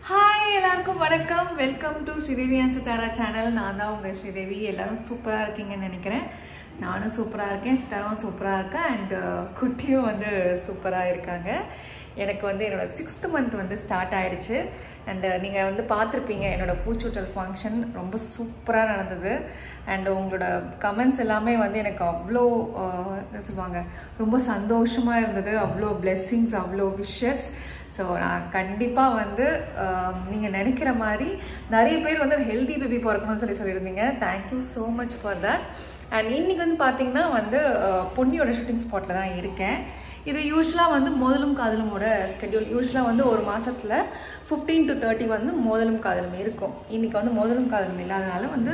Hi எல்லாருக்கும் வணக்கம். Welcome to Sridevi and Sithara channel. நான் தான் உங்கள் ஸ்ரீதேவி. எல்லோரும் சூப்பராக இருக்கீங்கன்னு நினைக்கிறேன். நானும் சூப்பராக இருக்கேன், சித்தாராவும் சூப்பராக இருக்கேன், அண்ட் குட்டியும் வந்து சூப்பராக இருக்காங்க. எனக்கு வந்து என்னோடய 6th month வந்து ஸ்டார்ட் ஆகிடுச்சு. அண்ட் நீங்கள் வந்து பார்த்துருப்பீங்க என்னோடய பூச்சூட்டல் ஃபங்க்ஷன் ரொம்ப சூப்பராக நடந்தது. அண்ட் உங்களோட கமெண்ட்ஸ் எல்லாமே வந்து எனக்கு அவ்வளோ என்ன சொல்லுவாங்க, ரொம்ப சந்தோஷமாக இருந்தது. அவ்வளோ பிளெஸ்ஸிங்ஸ், அவ்வளோ விஷஸ். ஸோ நான் கண்டிப்பாக வந்து நீங்கள் நினைக்கிற மாதிரி நிறைய பேர் வந்து ஹெல்தி பேபி பிறக்கணும்னு சொல்லியிருந்தீங்க. Thank you so much for that. And இன்றைக்கி வந்து பார்த்திங்கன்னா வந்து பொன்னியோட ஷூட்டிங் ஸ்பாட்டில் தான் இருக்கேன். இது யூஸ்வலாக வந்து மோதலும் காதலுமோட ஸ்கெட்யூல். யூஸ்வலாக வந்து ஒரு மாதத்தில் 15 to 30 வந்து மோதலும் காதலும் இருக்கும். இன்றைக்கி வந்து மோதலும் காதலும் இல்லாதனால வந்து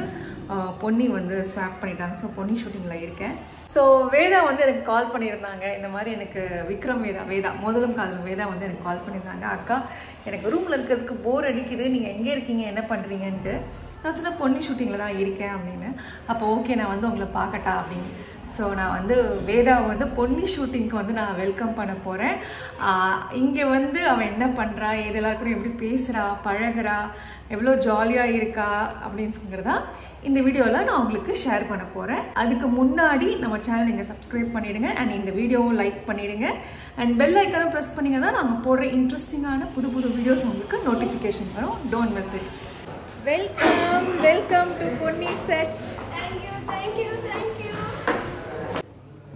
பொன்னி வந்து ஸ்வாப் பண்ணிட்டாங்க. ஸோ பொன்னி ஷூட்டிங்கில் இருக்கேன். ஸோ வேதா வந்து எனக்கு கால் பண்ணியிருந்தாங்க. இந்த மாதிரி எனக்கு விக்ரம் வேதா மோதலும் காதலும் வேதா வந்து எனக்கு கால் பண்ணியிருந்தாங்க. அக்கா, எனக்கு ரூமில் இருக்கிறதுக்கு போர் அடிக்குது, நீங்கள் எங்கே இருக்கீங்க, என்ன பண்ணுறீங்கன்ட்டு. நான் சொன்ன பொன்னி ஷூட்டிங்கில் தான் இருக்கேன் அப்படின்னு. அப்போ ஓகே, நான் வந்து உங்களை பார்க்கட்டா அப்படின்னு. ஸோ நான் வந்து வேதாவை வந்து பொன்னி ஷூட்டிங்க்கு வந்து நான் வெல்கம் பண்ண போகிறேன். இங்கே வந்து அவன் என்ன பண்ணுறா, எது எல்லாருக்கும் எப்படி பேசுகிறா, பழகிறா, எவ்வளோ ஜாலியாக இருக்கா அப்படிங்கிறதா இந்த வீடியோவில் நான் உங்களுக்கு ஷேர் பண்ண போகிறேன். அதுக்கு முன்னாடி நம்ம சேனல் நீங்கள் சப்ஸ்கிரைப் பண்ணிவிடுங்க, அண்ட் இந்த வீடியோவும் லைக் பண்ணிவிடுங்க, அண்ட் பெல் ஐக்கானும் ப்ரெஸ் பண்ணிங்கன்னா நாங்கள் போடுற இன்ட்ரெஸ்டிங்கான புது புது வீடியோஸ் உங்களுக்கு நோட்டிஃபிகேஷன் வரும். Don't miss it. Welcome to Ponni set. Thank you.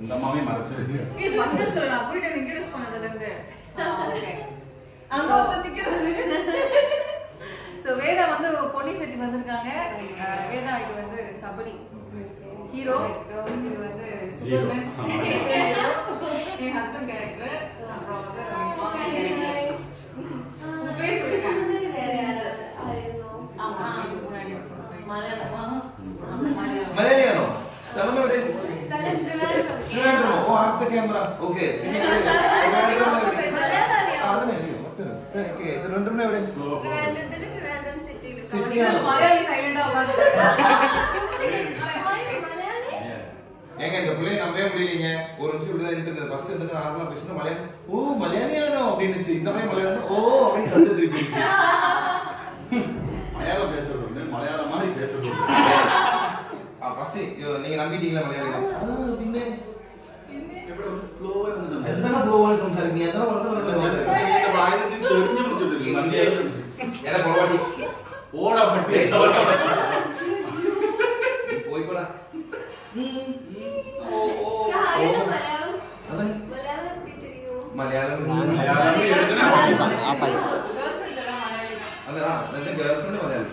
இந்த மாமே மறச்சிருக்கு. இது ஃபர்ஸ்ட் சொல்லலாம். புரியுது, இன்ட்ரோ듀ஸ் பண்ணதுல இருந்து. ஓகே. அங்க வந்துக்கிறது. சோ வேதா வந்து பொன்னி செட்டுக்கு வந்திருக்காங்க. வேதா இது வந்து சபரி ஹீரோ, இது வந்து சூப்பர்மேன் என் ஹஸ்பண்ட் கேரக்டர். அப்புறம் வந்து பேர் சொல்லுங்க. ஆமா, இதுக்கு முன்னாடி மலையாளம் സ്ഥലം എവിടെ? ട്രിവാൻഡ്രം. ഓ, half the camera. Okay. Trivandrum എവിടെ? മലയാളി സൈലന്റ് ஏங்க இந்த பிள்ளைய நம்பவே முடியலீங்க. ஒரு நிமிஷம் இப்படி தான் நின்னுட்டு ஃபர்ஸ்ட் வந்து நார்மலா பேசினா மலையாளம், ஓ மலையாளியானோ அப்படினுச்சு. இந்த மாதிரி மலையாளம் ஓ அப்படின்னு வந்து திருப்பிச்சு. மலையாளம் பேசுறது மலையாள மாதிரி பேசுறது. ஃபர்ஸ்ட் நீங்க நம்பிட்டீங்களா மலையாளம்? பின்ன எப்படி வந்து ஃப்ளோவே வந்து சொல்லுங்க. எத்தனை ஃப்ளோவா സംസാരിക്കുക, எத்தனை வருது இந்த வாயில தெரிஞ்சு முடிச்சிட்டு மலையாளம் எட பொறவாடி ஓடா பட்டி போய் போடா. മലയാളം അതെ girlfriend Malayali.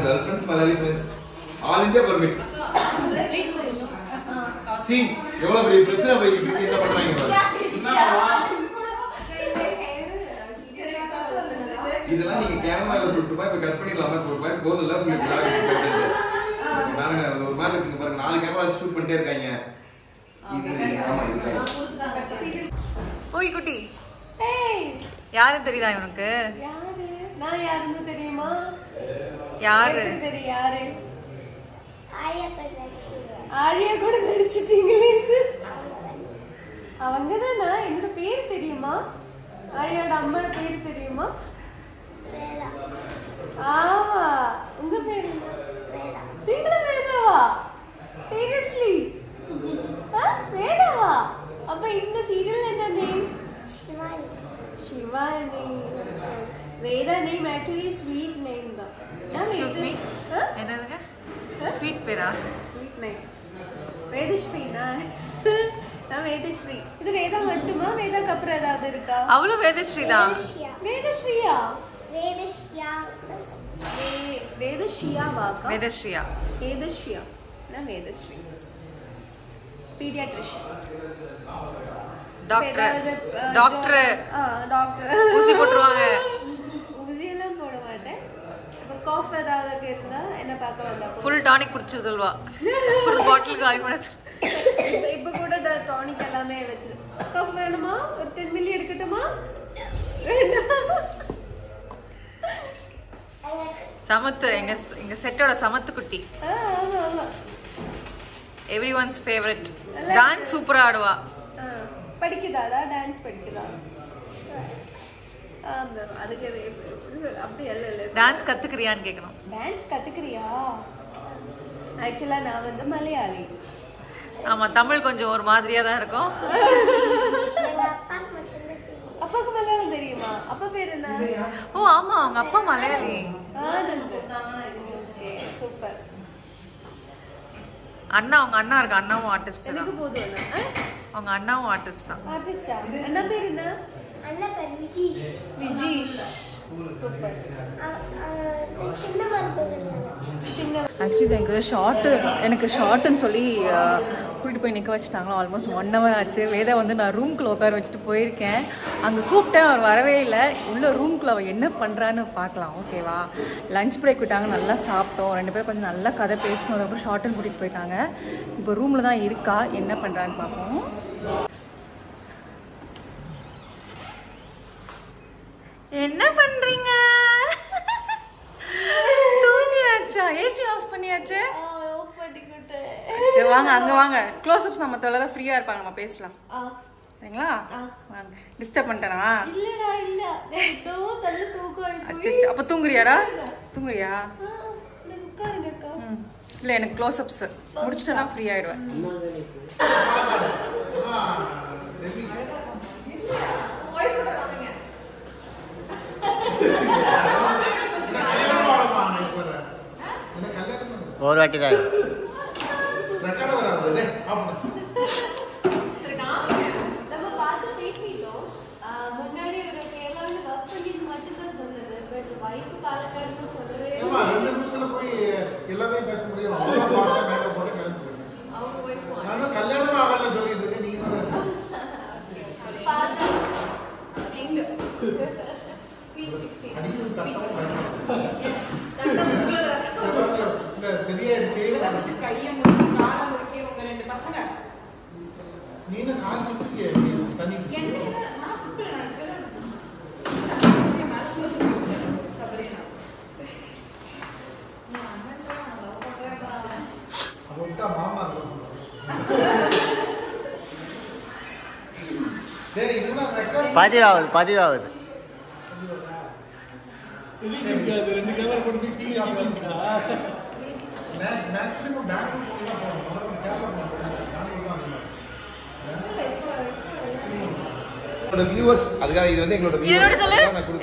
Girlfriends Malayali friends all India permit. சி எவ்வளவு பெரிய பிரச்சனை போயிட்டு இருக்கு. என்ன பண்றாங்க இதெல்லாம் நீங்க கேமரால சுட்டுமா இப்ப கட் பண்ணிடலாமா? ஒரு மாதிரி போதும்ல உங்களுக்கு. ஒரு மாதிரி இருக்குங்க பாருங்க, 4 கேமரா ஷூட் பண்ணிட்டே இருக்காங்க. ஓய் குட்டி, யாரு தெரியுதா இவனுக்கு? யாரு? நான் யாருன்னு தெரியுமா? யாரு தெரியும்? யாரு? ஆரியா கூட நடிச்சிட்டீங்களே. அவங்க தானா? என்னோட பேர் தெரியுமா? ஆரியோட அம்மாவோட பேர் தெரியுமா? ஆமா. உங்க பேரு நீங்களும் வேதாவா? சீரியஸ்லி வேதாவா? அப்ப இந்த சீரியல் என்ன name? Shivani. Veda name actually sweet name da. Excuse me. என்னதுங்க? ஸ்வீட் பேரா? Sweet name. Vedashri na. நான் வேதஸ்ரீ. இது வேதா மட்டுமா? வேதாக்கு அப்புறம் ஏதாவது இருக்கா? அவளும் வேதஸ்ரீ தான். வேதஸ்ரீயா? வேதஸ்ரீயா வாக்கா? வேதஸ்ரீயா. வேதஸ்ரீயா. நான் வேதஸ்ரீ. பீடியாட்ரிஷியன். டாக்டர் ஊசி போட்டுருவாங்க. ஊசி எல்லாம் போட மாட்டேன். இப்ப காஃப் ஏதாவது இருந்தா என்ன பார்க்க வந்தா ஃபுல் டானிக் குடிச்சு சொல்வா. ஒரு பாட்டில் காலி பண்ண. இப்ப கூட டானிக் எல்லாமே வச்சு. காஃப் வேணுமா? ஒரு 10 மில்லி எடுக்கட்டுமா? சமத்து எங்க செட்டோட சமத்து குட்டி. ஆமா ஆமா. Everyone's favourite. டான்ஸ் சூப்பரா ஆடுவா. படிக்குதாடா? டான்ஸ் படிக்குதா? அதுக்கு அப்படி இல்ல டான்ஸ் கத்துக்கிறியான்னு கேட்கணும். டான்ஸ் கத்துக்கிறியா? ஆக்சுவலா நான் வந்து மலையாளி. ஆமா, தமிழ் கொஞ்சம் ஒரு மாதிரியா தான் இருக்கும். அப்பாக்கு மலையாளம் தெரியுமா? அப்பா பேர் என்ன? ஓ ஆமா, அவங்க அப்பா மலையாளி. சூப்பர். அண்ணா, அவங்க அண்ணா இருக்கு, அண்ணாவும் ஆர்டிஸ்ட் தான். எனக்கு போதும். அவங்க அண்ணாவும் ஆர்டிஸ்ட் தான். ஆர்டிஸ்டா? அண்ணா பேர் என்ன? அண்ணா பேர் விஜீஷ். விஜீஷ். சூப்பர். சின்ன ஆக்சுவலி எனக்கு ஷார்ட்டுன்னு சொல்லி கூட்டிகிட்டு போய் நிற்க வச்சுட்டாங்களோ. ஆல்மோஸ்ட் 1 hour ஆச்சு. வேதா வந்து நான் ரூம்குள்ளே உட்கார வச்சுட்டு போயிருக்கேன். அங்கே கூப்பிட்டேன், அவர் வரவே இல்லை. உள்ள ரூம்குள்ளே அவள் என்ன பண்ணுறான்னு பார்க்கலாம், ஓகேவா? லஞ்ச் பிரேக் விட்டாங்க, நல்லா சாப்பிட்டோம். 2 பேரும் கொஞ்சம் நல்லா கதை பேசணும். அதுக்கப்புறம் ஷார்ட்டுன்னு கூட்டிகிட்டு போயிட்டாங்க. இப்போ ரூமில் தான் இருக்கா, என்ன பண்ணுறான்னு பார்ப்போம். என்ன பண்ணுறீங்க? தூங்கியாச்சா? ஏசி ஆஃப் பண்ணியாச்சு? சரி வாங்க, அங்கே வாங்க. க்ளோஸ்அப்ஸ் நம்ம தொலைலாம் ஃப்ரீயாக இருப்பாங்க, நம்ம பேசலாம். சரிங்களா? வாங்க. டிஸ்டர்ப் பண்ணிட்டேனா? இல்லடா இல்ல. ஏதோ தள்ள தூக்கம். அச்சச்ச, அப்ப தூங்குறியாடா? தூங்குறியா? உட்காருங்க அக்கா. இல்ல, எனக்கு க்ளோஸ்அப்ஸ் முடிச்சிட்டேனா ஃப்ரீ ஆயிடுவேன். ஒரு வாட்டி தான் நம்ம பார்த்து பேசிட்டோம். முன்னாடி ஒரு கேரளாவில் ஒர்க் பண்ணிட்டு மட்டும்தான் சொன்னது. பட் வைஃப் பாலக்காடுன்னு சொல்லவே 2 நிமிஷத்துல போய் எல்லாத்தையும் பேச முடியும். மேக்கப் போட்டு கிளம்பி நானும் கல்யாணமா ஆகல சொல்லிட்டு இருக்கேன். நீங்க சரியாயிடுச்சு. நீனு கால் குடுத்துட்டியே தண்ணி விட்டா மாமா சரி இன்னும் ரெக்கார்ட் பதிவாகுது. மேக்ஸிமம் பேங்க் போகணும். கேரளா போகணும். என்னோட வியூவர்ஸ், அதுக்காக இது வந்து எங்களோட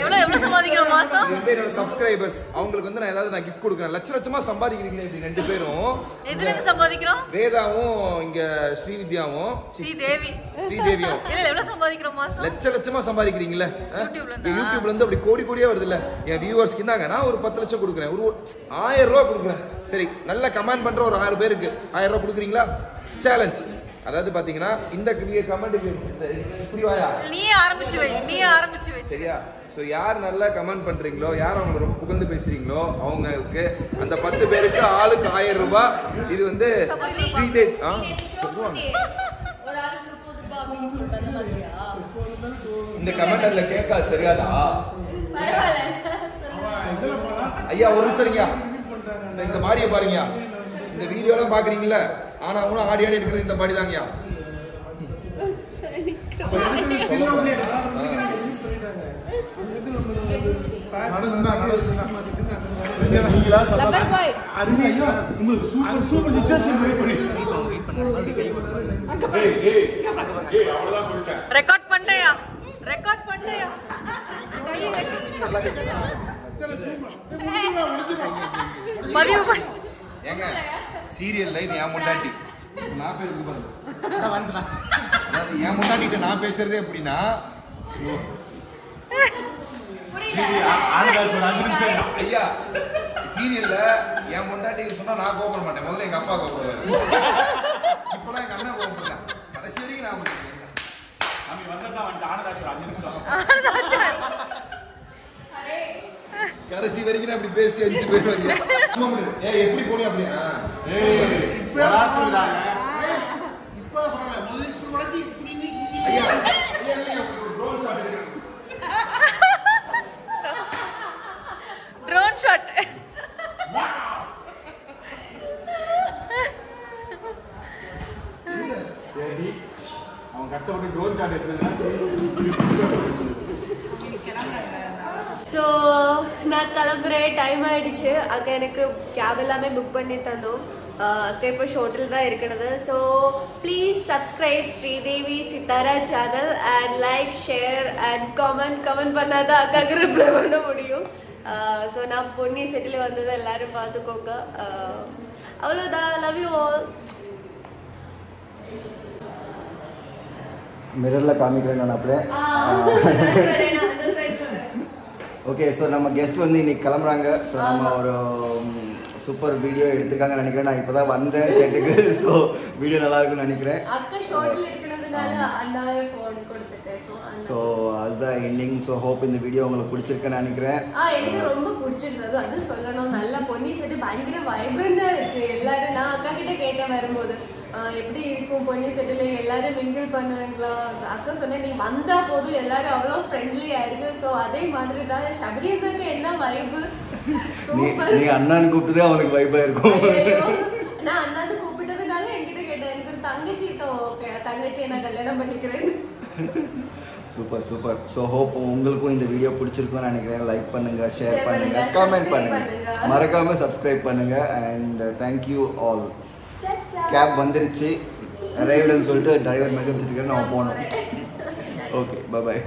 எவ்வளவு சம்பாதிக்கிறோம் மாசம்? இது வந்து என்னோட சப்ஸ்கிரைபர்ஸ். அவங்களுக்கு வந்து நான் ஏதாவது கிஃப்ட் கொடுக்குறேன். லட்சமா சம்பாதிக்கிறீங்களே இப்படி 2 பேரும். எதுல இருந்து சம்பாதிக்கிறோம்? வேதாவும் இங்க ஸ்ரீவித்யாவும் ஸ்ரீதேவியும். இல்ல எவ்வளவு சம்பாதிக்கிறோம் மாசம்? லட்சமா சம்பாதிக்கிறீங்களா? யூடியூப்ல இருந்து அப்படி கோடியா வருது இல்ல. என் வியூவர்ஸ்க்கு இருந்தாங்க, நான் ஒரு 10 லட்சம் கொடுக்குறேன். ஒரு 1000 ரூபாய் கொடுக்குறேன். சரி, நல்லா கமெண்ட் பண்ற ஒரு 1000 பேருக்கு 1000 ரூபாய் கொடுக்குறீங்களா? சேலஞ்ச். அதாவது பாத்தீங்கன்னா இந்த கமெண்ட்டுக்கு புரியாயா? நீயே ஆரம்பிச்சு வை. சரியா? சோ யார் நல்லா கமெண்ட் பண்றீங்களோ, யார் அவங்க ரொம்ப புகழ்ந்து பேசுறீங்களோ, அவங்களுக்கு அந்த 10 பேருக்கு ஆளுக்கு 1000 ரூபாய். இது வந்து ஸ்ரீதேவி ஒரு ஆளுக்கு 30 ரூபாய் அப்படின்னு சொல்லிட்டு அந்த மாதிரியா? இந்த கமெண்ட்ல கேட்காது, தெரியாதா? ஐயா ஒரு நிமிஷம் இருங்க. இந்த மாடியை பாருங்க. இந்த வீடியோலாம் பாக்குறீங்களா? ஆனா அவனும் ஆடி இருக்கிறது இந்த மாடி தாங்கயா. ரெக்கார்ட் பண்ணிட்டயா? பதிவு பண்ணு. ஏங்க சீரியல்ல இது என் முண்டாட்டி, நான் பேருக்கு பாருங்க. என் முண்டாட்டிட்ட நான் பேசுறதே எப்படின்னா, ஐயா சீரியல்ல என் முண்டாட்டி சொன்னா நான் கோபப்பட மாட்டேன். முதல்ல எங்க அப்பா கோபப்படுவாரு. இப்பெல்லாம் எங்க அண்ணன் கோபப்படுறேன். கடைசி வரைக்கும் நான் கடைசி வரைக்கும் அப்படி பேசி 5 பேர் வந்து எப்படி போனீங்க அப்படியா? Drone shot. அவன் கஷ்டப்பட்டு ட்ரோன் ஷாட் எடுத்துருக்கான். நான் கிளம்புறேன், டைம் ஆயிடுச்சு. அக்கா எனக்கு கேப் எல்லாமே புக் பண்ணி தந்தோம். அக்கா இப்போ ஷோட்டில் தான் இருக்கிறது. So please subscribe Sridevi Sithara channel and like share and comment பண்ணாதான் அக்காவுக்கு ரிப்ளை பண்ண முடியும். ஸோ நான் பொன்னி செட்டில் வந்ததை எல்லாரும் பார்த்துக்கோங்க. அவ்வளோதான். Love you all. மிரரில் காமிக்கிறேன் நான் அப்படியே. ஓகே, ஸோ நம்ம கெஸ்ட் வந்து இன்னைக்கு கிளம்புறாங்க. ஸோ நம்ம ஒரு சூப்பர் வீடியோ எடுத்திருக்காங்கன்னு நினைக்கிறேன். நான் இப்போ தான் வந்தேன் செட்டுக்கு. ஸோ வீடியோ நல்லா இருக்குன்னு நினைக்கிறேன். அக்கா ஷார்ட்டில் இருக்கிறதுனால அண்ணாவே ஃபோன் கொடுத்துட்டேன். ஸோ அதுதான் எண்டிங். ஸோ ஹோப் இந்த வீடியோ உங்களுக்கு பிடிச்சிருக்குன்னு நினைக்கிறேன். எனக்கு ரொம்ப பிடிச்சிருந்தது, அது சொல்லணும். நல்லா பொன்னி செட்டு பயங்கர வைப்ரண்டா இருக்கு. எல்லாரும் நான் அக்கா கிட்ட கேட்டேன் வரும்போது எப்படி இருக்கும் பொன்னி செட்டில், எல்லாரும் மிங்கிள் பண்ணுவீங்களா? அக்கா சொன்னேன் நீ வந்தா போதும், எல்லாரும் அவ்வளோ ஃப்ரெண்ட்லியா இருக்கு. ஸோ அதே மாதிரி தான் சபரி இருந்தாங்க. என்ன வைப்பு சூப்பர். நீ அண்ணான்னு கூப்பிட்டதே அவனுக்கு வைப்பா இருக்கும். நான் அண்ணாந்து கூப்பிட்டதுனால என்கிட்ட கேட்டேன். எனக்கு ஒரு தங்கச்சி இருக்கா. ஓகே, தங்கச்சியை நான் கல்யாணம் பண்ணிக்கிறேன். Super super. ஸோ ஹோப் உங்களுக்கும் இந்த வீடியோ பிடிச்சிருக்கும்னு நினைக்கிறேன். லைக் பண்ணுங்க, ஷேர் பண்ணுங்க, கமெண்ட் பண்ணுங்க, மறக்காம சப்ஸ்கிரைப் பண்ணுங்க. And thank you all. கேப் வந்துருச்சு, அரைவ்டுன்னு சொல்லிட்டு டிரைவர் மெசேஜ் வச்சுருக்காரு. நான் போனோம். ஓகே, பாய்.